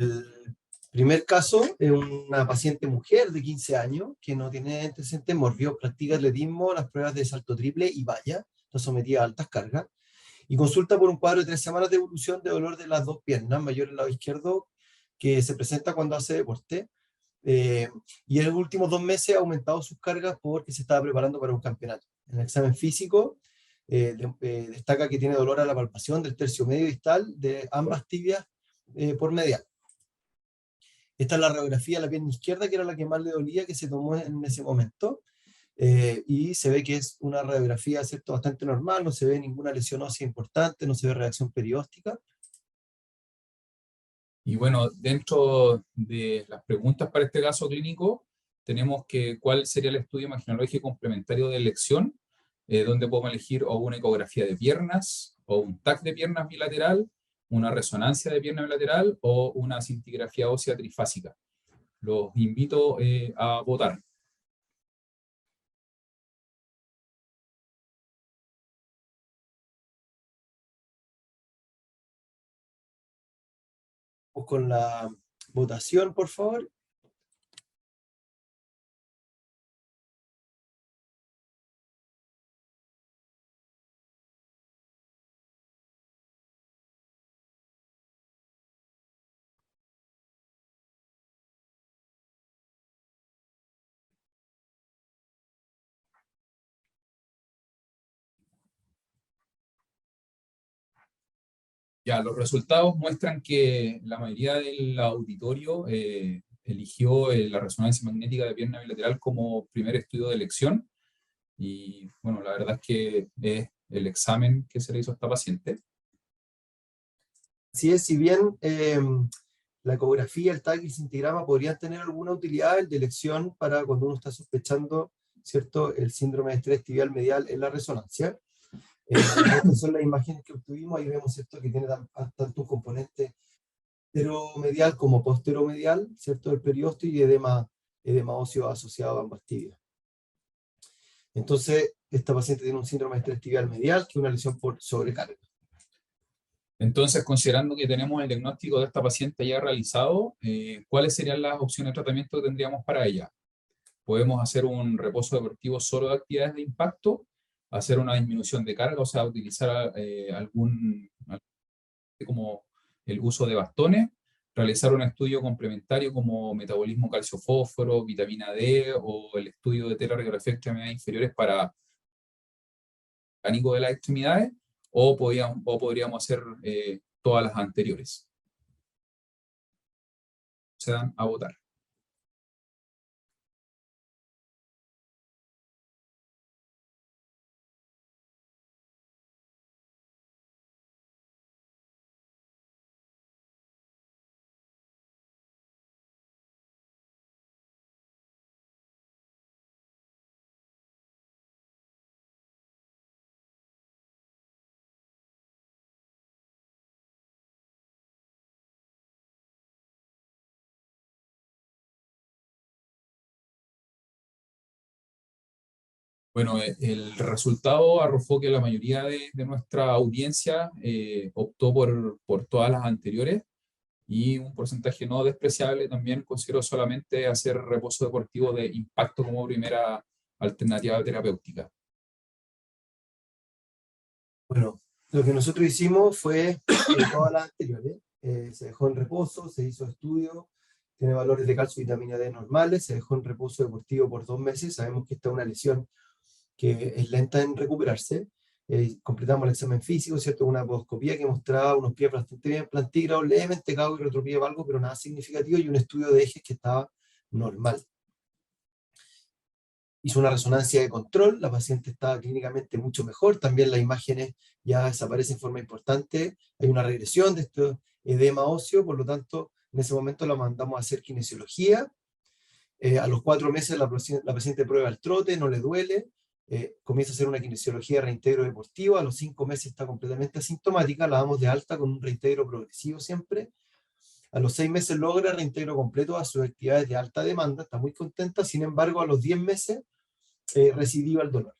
El primer caso es una paciente mujer de 15 años que no tiene antecedentes morbios, practica atletismo, las pruebas de salto triple y valla, está sometida a altas cargas, y consulta por un cuadro de 3 semanas de evolución de dolor de las dos piernas, mayor el lado izquierdo, que se presenta cuando hace deporte, y en los últimos 2 meses ha aumentado sus cargas porque se estaba preparando para un campeonato. En el examen físico destaca que tiene dolor a la palpación del tercio medio distal de ambas tibias por medial. Esta es la radiografía de la pierna izquierda, que era la que más le dolía, que se tomó en ese momento. Y se ve que es una radiografía, ¿cierto?, bastante normal, no se ve ninguna lesión ósea importante, no se ve reacción perióstica. Y bueno, dentro de las preguntas para este caso clínico, tenemos que cuál sería el estudio imaginológico complementario de elección, donde podemos elegir o una ecografía de piernas, o un TAC de piernas bilateral, una resonancia de pierna bilateral, o una cintigrafía ósea trifásica. Los invito a votar. Con la votación, por favor. Ya, los resultados muestran que la mayoría del auditorio eligió la resonancia magnética de pierna bilateral como primer estudio de elección. Y bueno, la verdad es que es el examen que se le hizo a esta paciente. Así es, si bien la ecografía, el TAC y el cintigrama podrían tener alguna utilidad, el de elección para cuando uno está sospechando, ¿cierto?, el síndrome de estrés tibial medial en la resonancia. Estas son las imágenes que obtuvimos, ahí vemos, ¿cierto?, que tiene tanto un componente anteromedial como posteromedial, ¿cierto?, del periósteo, y edema óseo asociado a ambas tibias. Entonces, esta paciente tiene un síndrome de estrés tibial medial, que es una lesión por sobrecarga. Entonces, considerando que tenemos el diagnóstico de esta paciente ya realizado, ¿cuáles serían las opciones de tratamiento que tendríamos para ella? Podemos hacer un reposo deportivo solo de actividades de impacto, hacer una disminución de carga, o sea, utilizar como el uso de bastones, realizar un estudio complementario como metabolismo calcio-fósforo, vitamina D, o el estudio de teleradiografía de extremidades inferiores para mecánico de las extremidades, o podríamos hacer todas las anteriores. Se dan a votar. Bueno, el resultado arrojó que la mayoría de nuestra audiencia optó por todas las anteriores, y un porcentaje no despreciable también consideró solamente hacer reposo deportivo de impacto como primera alternativa terapéutica. Bueno, lo que nosotros hicimos fue todas las anteriores. Se dejó en reposo, se hizo estudio, tiene valores de calcio y vitamina D normales, se dejó en reposo deportivo por 2 meses. Sabemos que esta es una lesión que es lenta en recuperarse. Completamos el examen físico, ¿cierto? Una podoscopía que mostraba unos pies bastante bien plantígrados, levemente cabo y retropie valgo, pero nada significativo, y un estudio de ejes que estaba normal. Hizo una resonancia de control, la paciente estaba clínicamente mucho mejor, también las imágenes ya desaparecen en forma importante, hay una regresión de este edema óseo, por lo tanto, en ese momento la mandamos a hacer kinesiología. A los 4 meses la paciente prueba el trote, no le duele, comienza a hacer una kinesiología de reintegro deportivo, a los 5 meses está completamente asintomática, la damos de alta con un reintegro progresivo siempre. A los 6 meses logra reintegro completo a sus actividades de alta demanda, está muy contenta. Sin embargo, a los 10 meses recidiva el dolor.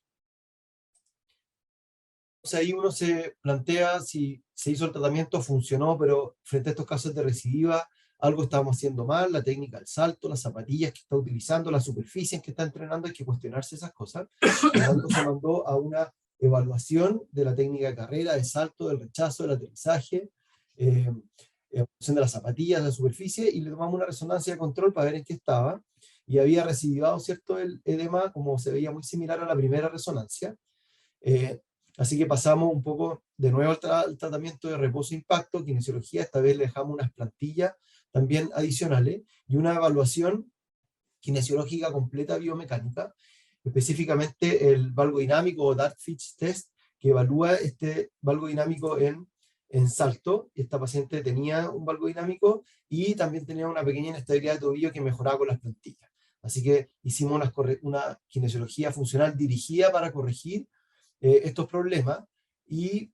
Entonces ahí uno se plantea si se hizo el tratamiento, funcionó, pero frente a estos casos de recidiva algo estamos haciendo mal, la técnica del salto, las zapatillas que está utilizando, la superficie en que está entrenando, hay que cuestionarse esas cosas. Por lo tanto, se mandó a una evaluación de la técnica de carrera, de salto, del rechazo, del aterrizaje, evaluación de las zapatillas, de la superficie, y le tomamos una resonancia de control para ver en qué estaba, y había recibido cierto el edema, como se veía muy similar a la primera resonancia. Así que pasamos un poco de nuevo al tratamiento de reposo-impacto, kinesiología. Esta vez le dejamos unas plantillas también adicionales y una evaluación kinesiológica completa biomecánica, específicamente el valgo dinámico o Dartfitch Test, que evalúa este valgo dinámico en salto. Esta paciente tenía un valgo dinámico y también tenía una pequeña inestabilidad de tobillo que mejoraba con las plantillas. Así que hicimos una kinesiología funcional dirigida para corregir estos problemas y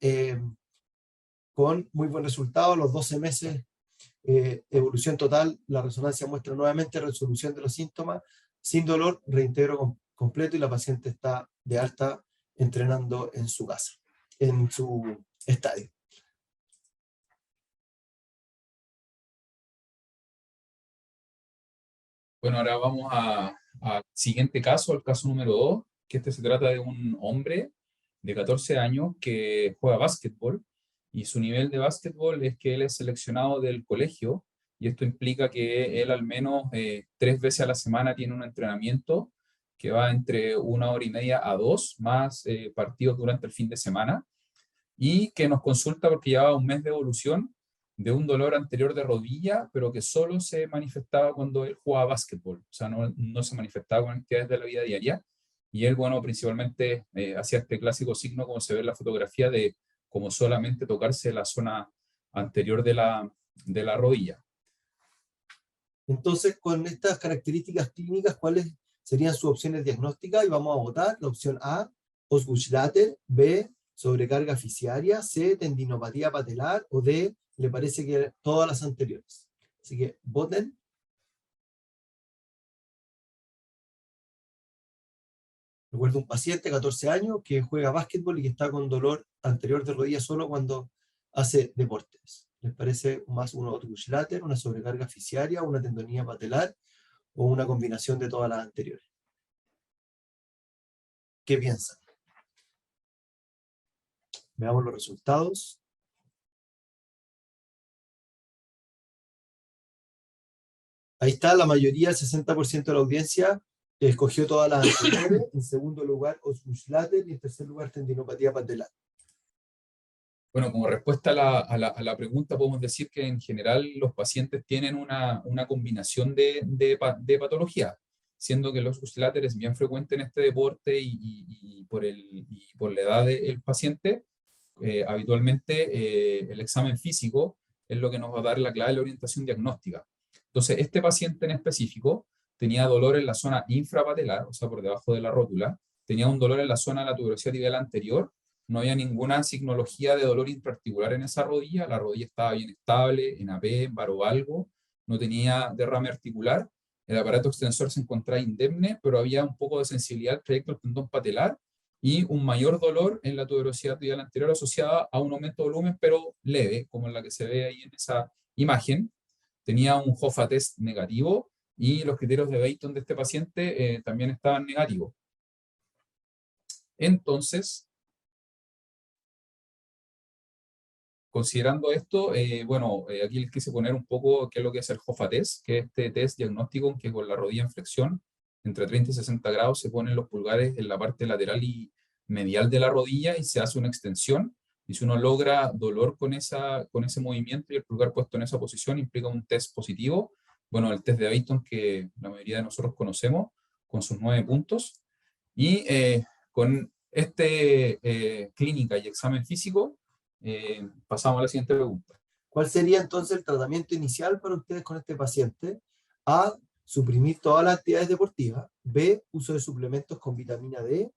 con muy buen resultado, a los 12 meses, evolución total, la resonancia muestra nuevamente resolución de los síntomas, sin dolor, reintegro completo, y la paciente está de alta entrenando en su casa, en su estadio. Bueno, ahora vamos al siguiente caso, el caso número 2, que se trata de un hombre de 14 años que juega básquetbol, y su nivel de básquetbol es que él es seleccionado del colegio, y esto implica que él al menos 3 veces a la semana tiene un entrenamiento que va entre 1 hora y media a 2, más partidos durante el fin de semana, y que nos consulta porque llevaba un mes de evolución de un dolor anterior de rodilla, pero que solo se manifestaba cuando él jugaba básquetbol, o sea, no se manifestaba con actividades de la vida diaria. Y él, bueno, principalmente hacía este clásico signo, como se ve en la fotografía, de como solamente tocarse la zona anterior de la rodilla. Entonces, con estas características clínicas, ¿cuáles serían sus opciones diagnósticas? Y vamos a votar la opción A, Osgood-Schlatter; B, sobrecarga fisiaria; C, tendinopatía patelar; o D, le parece que todas las anteriores. Así que voten. Recuerdo un paciente de 14 años que juega básquetbol y que está con dolor anterior de rodilla solo cuando hace deportes. ¿Les parece más un Osgood-Schlatter, una sobrecarga fisiaria, una tendinopatía patelar o una combinación de todas las anteriores? ¿Qué piensan? Veamos los resultados. Ahí está, la mayoría, el 60% de la audiencia, escogió todas las anteriores. En segundo lugar, Osgood-Schlatter, y en tercer lugar, tendinopatía patelar. Bueno, como respuesta a la pregunta, podemos decir que en general los pacientes tienen una combinación de patología, siendo que los Osgood-Schlatter es bien frecuente en este deporte y por la edad del paciente. Habitualmente el examen físico es lo que nos va a dar la clave de la orientación diagnóstica. Entonces, este paciente en específico tenía dolor en la zona infrapatelar, o sea, por debajo de la rótula, tenía un dolor en la zona de la tuberosidad tibial anterior, no había ninguna signología de dolor intraarticular en esa rodilla, la rodilla estaba bien estable, en AP, en varovalgo, no tenía derrame articular, el aparato extensor se encontraba indemne, pero había un poco de sensibilidad al trayecto del tendón patelar y un mayor dolor en la tuberosidad tibial anterior asociada a un aumento de volumen, pero leve, como en la que se ve ahí en esa imagen. Tenía un Hoffa test negativo y los criterios de Beighton de este paciente también estaban negativos. Entonces, considerando esto, aquí les quise poner un poco qué es lo que es el Hoffa test, que es este test diagnóstico en que con la rodilla en flexión, entre 30 y 60 grados, se ponen los pulgares en la parte lateral y medial de la rodilla y se hace una extensión. Y si uno logra dolor con ese movimiento y el pulgar puesto en esa posición, implica un test positivo. Bueno, el test de Beighton que la mayoría de nosotros conocemos, con sus 9 puntos. Y con clínica y examen físico, pasamos a la siguiente pregunta. ¿Cuál sería entonces el tratamiento inicial para ustedes con este paciente? A, suprimir todas las actividades deportivas. B, uso de suplementos con vitamina D.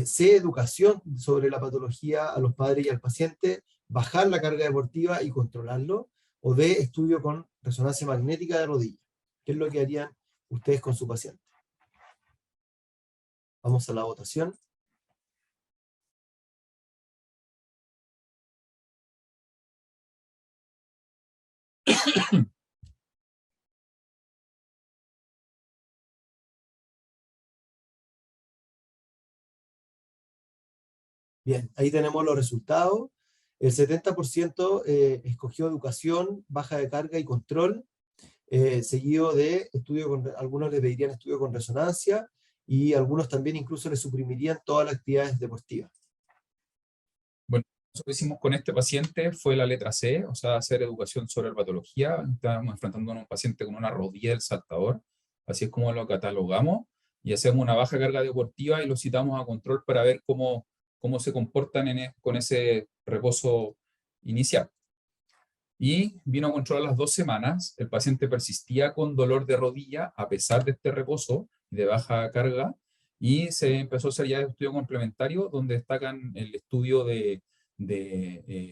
C, educación sobre la patología a los padres y al paciente, bajar la carga deportiva y controlarlo. O D, estudio con resonancia magnética de rodilla. ¿Qué es lo que harían ustedes con su paciente? Vamos a la votación. Bien, ahí tenemos los resultados. El 70% escogió educación, baja de carga y control, seguido de estudio algunos le pedirían estudio con resonancia y algunos también incluso le suprimirían todas las actividades deportivas. Bueno, lo que hicimos con este paciente fue la letra C, o sea, hacer educación sobre patología. Estábamos enfrentándonos a un paciente con una rodilla del saltador, así es como lo catalogamos, y hacemos una baja carga deportiva y lo citamos a control para ver cómo se comportan con ese reposo inicial. Y vino a control a las 2 semanas. El paciente persistía con dolor de rodilla a pesar de este reposo de baja carga, y se empezó a hacer ya el estudio complementario donde destacan el estudio de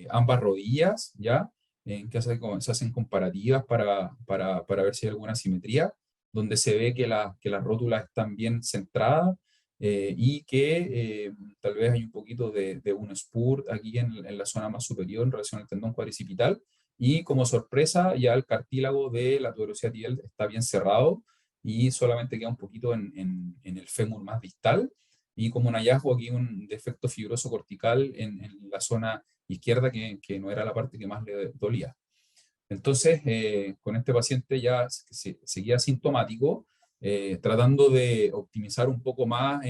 ambas rodillas, ya en que se hacen comparativas para ver si hay alguna simetría, donde se ve que las rótulas están bien centradas, y que tal vez hay un poquito de un spurt aquí en la zona más superior en relación al tendón cuadricipital. Y como sorpresa, ya el cartílago de la tuberosidad tibial está bien cerrado y solamente queda un poquito en el fémur más distal. Y como un hallazgo aquí, un defecto fibroso cortical en la zona izquierda, que no era la parte que más le dolía. Entonces, con este paciente ya seguía sintomático, tratando de optimizar un poco más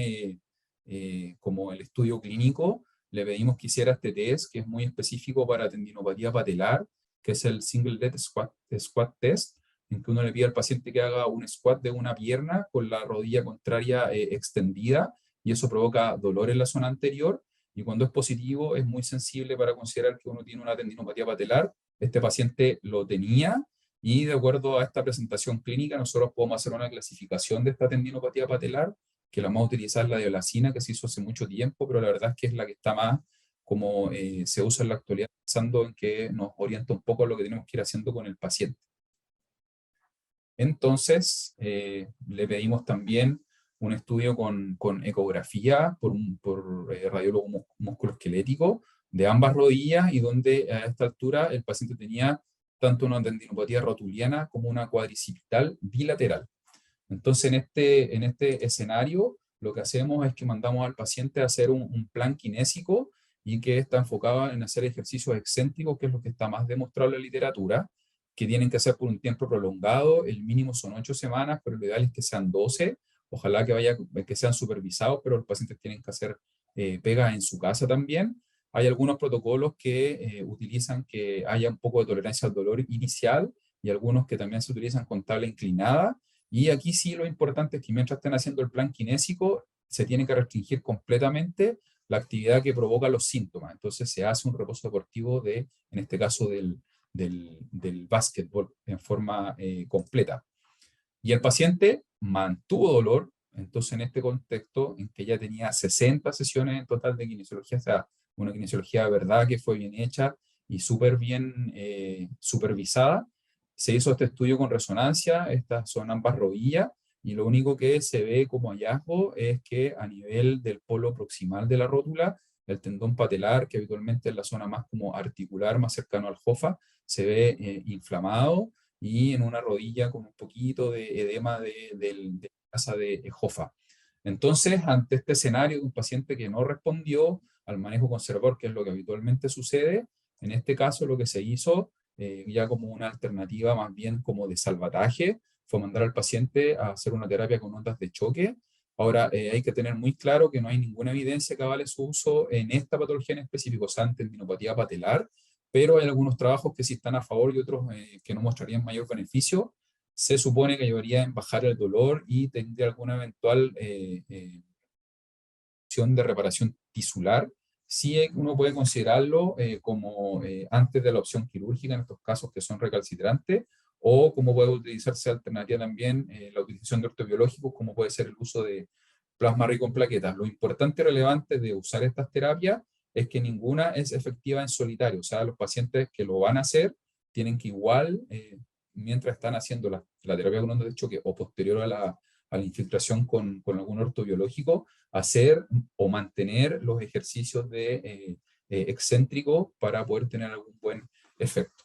como el estudio clínico. Le pedimos que hiciera este test, que es muy específico para tendinopatía patelar, que es el Single Leg Squat Test, en que uno le pide al paciente que haga un squat de una pierna con la rodilla contraria extendida, y eso provoca dolor en la zona anterior, y cuando es positivo es muy sensible para considerar que uno tiene una tendinopatía patelar. Este paciente lo tenía, y de acuerdo a esta presentación clínica nosotros podemos hacer una clasificación de esta tendinopatía patelar, que la vamos a utilizar la de diolacina, que se hizo hace mucho tiempo, pero la verdad es que es la que está más como se usa en la actualidad, pensando en que nos orienta un poco a lo que tenemos que ir haciendo con el paciente. Entonces, le pedimos también un estudio con ecografía por radiólogo musculoesquelético de ambas rodillas, y donde a esta altura el paciente tenía tanto una tendinopatía rotuliana como una cuadricipital bilateral. Entonces, en este escenario, lo que hacemos es que mandamos al paciente a hacer un plan kinésico, y que está enfocado en hacer ejercicios excéntricos, que es lo que está más demostrado en la literatura, que tienen que hacer por un tiempo prolongado. El mínimo son 8 semanas, pero lo ideal es que sean 12. Ojalá que sean supervisados, pero los pacientes tienen que hacer pegas en su casa también. Hay algunos protocolos que utilizan que haya un poco de tolerancia al dolor inicial, y algunos que también se utilizan con tabla inclinada. Y aquí sí lo importante es que mientras estén haciendo el plan kinésico, se tiene que restringir completamente la actividad que provoca los síntomas. Entonces se hace un reposo deportivo en este caso del básquetbol en forma completa. Y el paciente mantuvo dolor. Entonces, en este contexto, en que ya tenía 60 sesiones en total de kinesiología, o sea, una kinesiología de verdad que fue bien hecha y súper bien supervisada, se hizo este estudio con resonancia. Estas son ambas rodillas, y lo único que se ve como hallazgo es que a nivel del polo proximal de la rótula, el tendón patelar, que habitualmente es la zona más como articular, más cercano al jofa, se ve inflamado, y en una rodilla con un poquito de edema de la casa de jofa. Entonces, ante este escenario de un paciente que no respondió al manejo conservador, que es lo que habitualmente sucede, en este caso lo que se hizo, ya como una alternativa más bien como de salvataje, fue mandar al paciente a hacer una terapia con ondas de choque. Ahora, hay que tener muy claro que no hay ninguna evidencia que avale su uso en esta patología en específico, o sea, en tendinopatía patelar, pero hay algunos trabajos que sí están a favor y otros que no mostrarían mayor beneficio. Se supone que ayudaría en bajar el dolor y tendría alguna eventual opción de reparación tisular. Sí, uno puede considerarlo como antes de la opción quirúrgica en estos casos que son recalcitrantes, o como puede utilizarse alternativa también la utilización de ortobiológicos, como puede ser el uso de plasma rico en plaquetas. Lo importante y relevante de usar estas terapias es que ninguna es efectiva en solitario. O sea, los pacientes que lo van a hacer tienen que igual, mientras están haciendo la terapia con ondas de choque o posterior a la infiltración con algún ortobiológico, hacer o mantener los ejercicios de excéntrico para poder tener algún buen efecto.